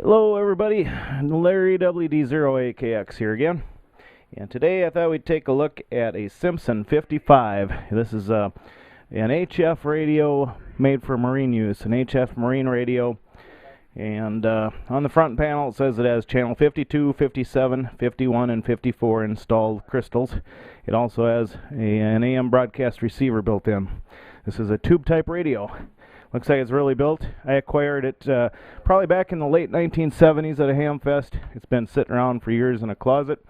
Hello everybody, Larry WD0AKX here again, and today I thought we'd take a look at a Simpson 55. This is an HF radio made for marine use, an HF marine radio, and on the front panel it says it has channel 52, 57, 51, and 54 installed crystals. It also has an AM broadcast receiver built in. This is a tube type radio. Looks like it's really built. I acquired it probably back in the late 1970s at a hamfest. It's been sitting around for years in a closet.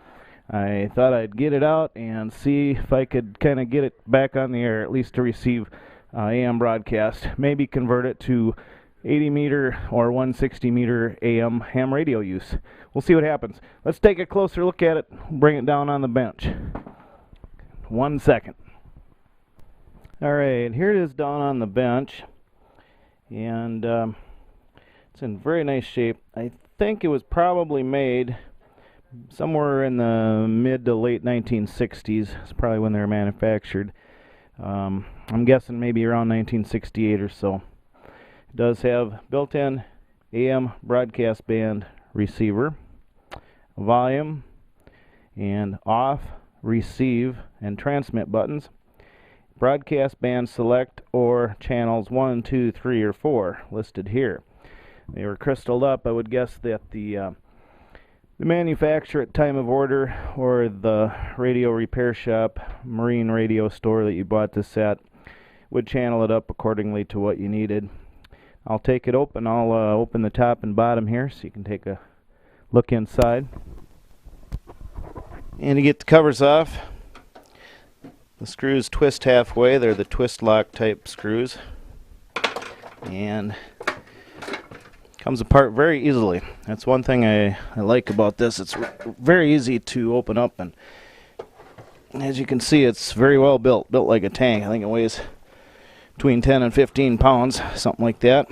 I thought I'd get it out and see if I could kind of get it back on the air, at least to receive AM broadcast. Maybe convert it to 80 meter or 160 meter AM ham radio use. We'll see what happens. Let's take a closer look at it. Bring it down on the bench. 1 second. Alright, here it is down on the bench. And it's in very nice shape. I think it was probably made somewhere in the mid to late 1960s. It's probably when they were manufactured. I'm guessing maybe around 1968 or so. It does have built-in AM broadcast band receiver, volume, and off, receive, and transmit buttons. Broadcast band select or channels 1, 2, 3, or 4 listed here. They were crystalled up. I would guess that the manufacturer at time of order or the radio repair shop, marine radio store that you bought this at would channel it up accordingly to what you needed. I'll take it open. I'll open the top and bottom here so you can take a look inside. And to get the covers off, the screws twist halfway. They're the twist lock type screws, and comes apart very easily. That's one thing I like about this. It's very easy to open up, and as you can see, it's very well built like a tank. I think it weighs between 10 and 15 pounds, something like that.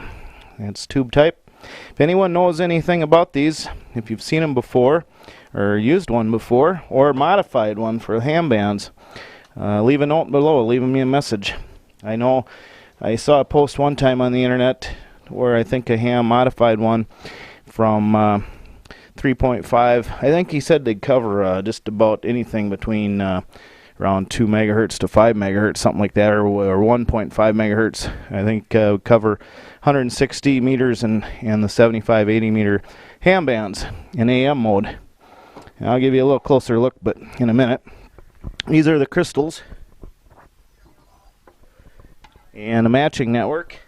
It's tube type. If anyone knows anything about these, if you've seen them before or used one before or modified one for ham bands, leave a note below, leave me a message. I know I saw a post one time on the internet where I think a ham modified one from 3.5. I think he said they'd cover just about anything between around 2 megahertz to 5 megahertz, something like that, or 1.5 megahertz. I think cover 160 meters and the 75, 80 meter ham bands in AM mode. And I'll give you a little closer look, but in a minute. These are the crystals and a matching network.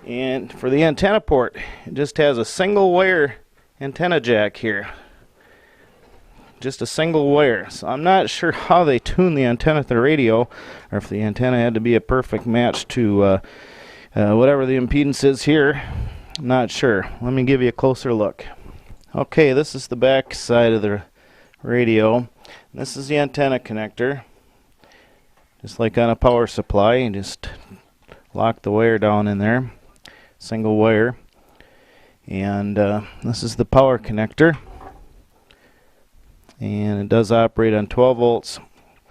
And for the antenna port, it just has a single wire antenna jack here. Just a single wire. So I'm not sure how they tune the antenna to the radio, or if the antenna had to be a perfect match to whatever the impedance is here. I'm not sure. Let me give you a closer look. Okay, this is the back side of the radio. This is the antenna connector. Just like on a power supply, you just lock the wire down in there. Single wire. And this is the power connector. And it does operate on 12 volts.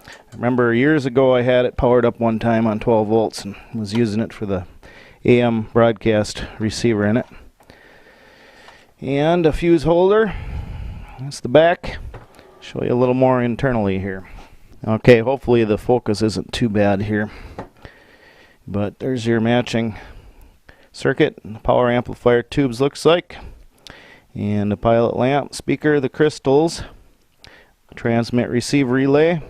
I remember years ago I had it powered up one time on 12 volts and was using it for the AM broadcast receiver in it. And a fuse holder. That's the back. Show you a little more internally here. Okay, hopefully the focus isn't too bad here. But there's your matching circuit and the power amplifier tubes looks like. And the pilot lamp, speaker, the crystals, transmit receive relay.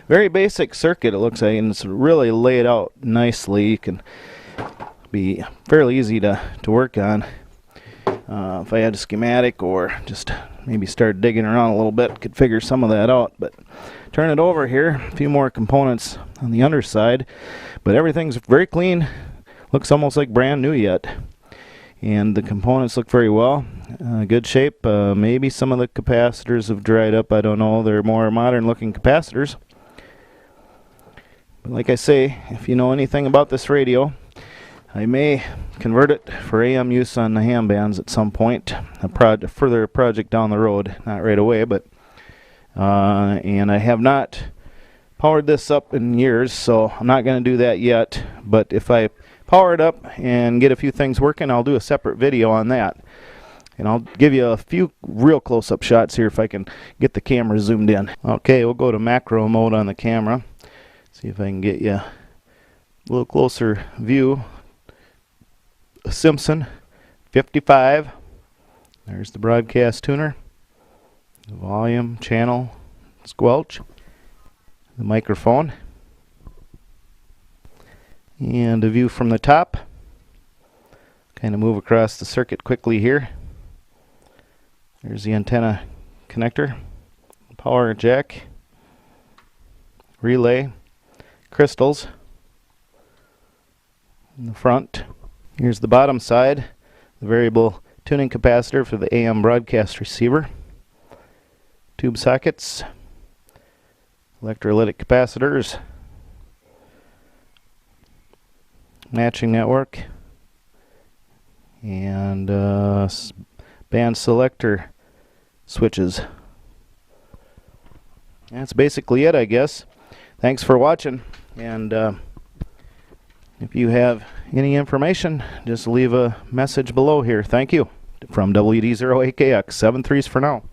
Very basic circuit it looks like, and it's really laid out nicely. You can be fairly easy to work on. If I had a schematic or just maybe start digging around a little bit, could figure some of that out. But turn it over here, a few more components on the underside, but everything's very clean. Looks almost like brand new yet. And the components look very well. Good shape. Maybe some of the capacitors have dried up. I don't know. They're more modern looking capacitors. But like I say, if you know anything about this radio, I may convert it for AM use on the ham bands at some point. A further project down the road. Not right away, but and I have not powered this up in years, so I'm not going to do that yet. But if I power it up and get a few things working, I'll do a separate video on that. And I'll give you a few real close-up shots here if I can get the camera zoomed in. Okay, we'll go to macro mode on the camera. See if I can get you a little closer view. A Simpson 55. There's the broadcast tuner. The volume, channel, squelch. The microphone. And a view from the top. Kind of move across the circuit quickly here. There's the antenna connector, power jack, relay, crystals in the front. Here's the bottom side, the variable tuning capacitor for the AM broadcast receiver, tube sockets, electrolytic capacitors, matching network, and band selector switches. That's basically it, I guess. Thanks for watching, and if you have any information, just leave a message below here. Thank you. From WD0AKX, 7 3s for now.